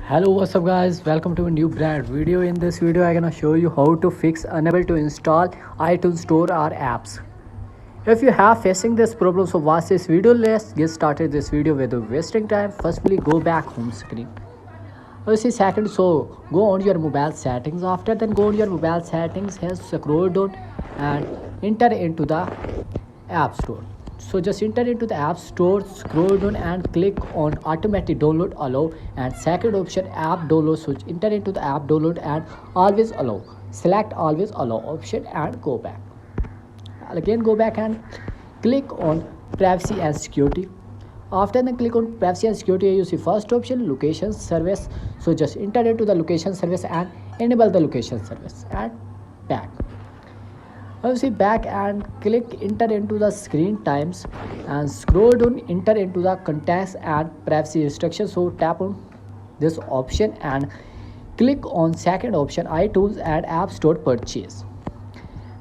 Hello, what's up guys, welcome to a new brand video. In this video I'm gonna show you how to fix unable to install iTunes Store or apps. If you have facing this problem, so watch this video. Let's get started this video without wasting time. Firstly, go back home screen. See second, so go on your mobile settings. After then go on your mobile settings, here scroll down and enter into the app store. So just enter into the app store, scroll down and click on automatic download allow, and second option app download. So enter into the app download and always allow, select always allow option and go back. Again go back and click on privacy and security. After then click on privacy and security, you see first option location service. So just enter into the location service and enable the location service and back. Now see back and click enter into the screen times and scroll down, enter into the contacts and privacy instructions. So tap on this option and click on second option iTunes and App Store purchase,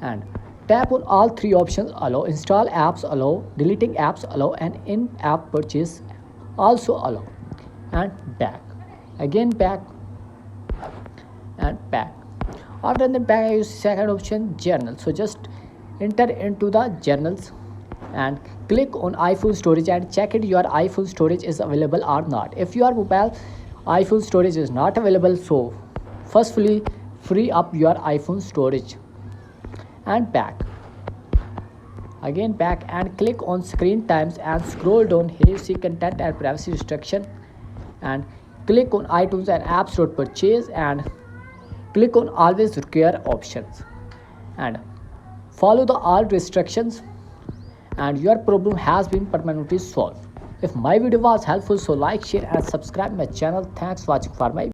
and tap on all three options allow, install apps allow, deleting apps allow, and in-app purchase also allow, and back. Again back and back. After that back, I use second option journal. So just enter into the journals and click on iPhone storage and check it your iPhone storage is available or not. If your mobile iPhone storage is not available, so firstly free up your iPhone storage and back. Again back and click on screen times and scroll down. Here you see content and privacy restriction and click on iTunes and App Store purchase and click on always require options and follow the all restrictions, and your problem has been permanently solved. If my video was helpful, so like, share and subscribe my channel. Thanks for watching for my